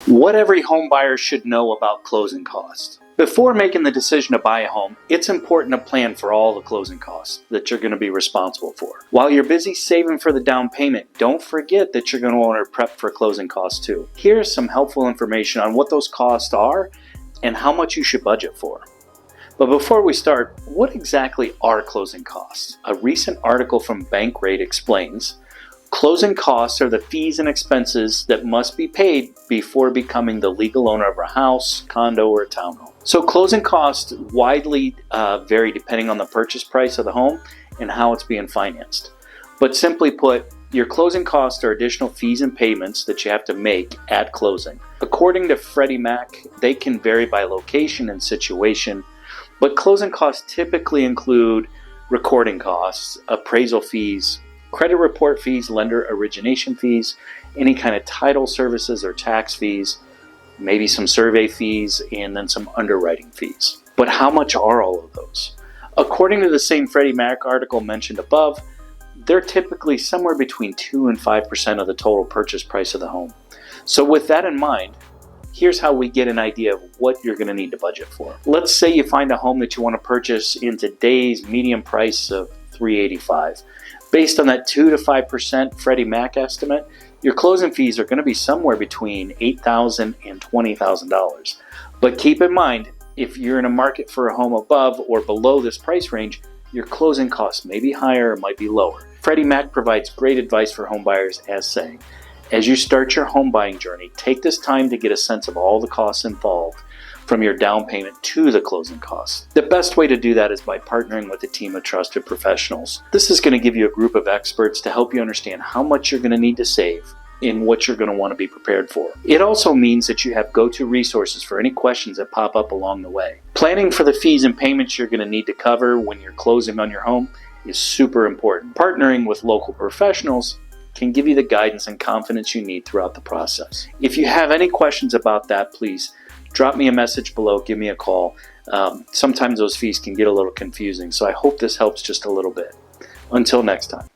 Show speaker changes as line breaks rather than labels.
What every home buyer should know about closing costs. Before making the decision to buy a home, it's important to plan for all the closing costs that you're going to be responsible for. While you're busy saving for the down payment, don't forget that you're going to want to prep for closing costs too. Here's some helpful information on what those costs are and how much you should budget for. But before we start, what exactly are closing costs? A recent article from Bankrate explains, closing costs are the fees and expenses that must be paid before becoming the legal owner of a house, condo, or townhome. So closing costs widely vary depending on the purchase price of the home and how it's being financed. But simply put, your closing costs are additional fees and payments that you have to make at closing. According to Freddie Mac, they can vary by location and situation, but closing costs typically include recording costs, appraisal fees, credit report fees, lender origination fees, any kind of title services or tax fees, maybe some survey fees, and then some underwriting fees. But how much are all of those? According to the same Freddie Mac article mentioned above, they're typically somewhere between 2 and 5% of the total purchase price of the home. So with that in mind, here's how we get an idea of what you're going to need to budget for. Let's say you find a home that you want to purchase in today's median price of $385. Based on that 2 to 5% Freddie Mac estimate, your closing fees are going to be somewhere between $8,000 and $20,000. But keep in mind, if you're in a market for a home above or below this price range, your closing costs may be higher or might be lower. Freddie Mac provides great advice for home buyers as saying, as you start your home buying journey, take this time to get a sense of all the costs involved, from your down payment to the closing costs. The best way to do that is by partnering with a team of trusted professionals. This is going to give you a group of experts to help you understand how much you're going to need to save and what you're going to want to be prepared for. It also means that you have go-to resources for any questions that pop up along the way. Planning for the fees and payments you're going to need to cover when you're closing on your home is super important. Partnering with local professionals can give you the guidance and confidence you need throughout the process. If you have any questions about that, please drop me a message below, give me a call. Sometimes those fees can get a little confusing, so I hope this helps just a little bit. Until next time.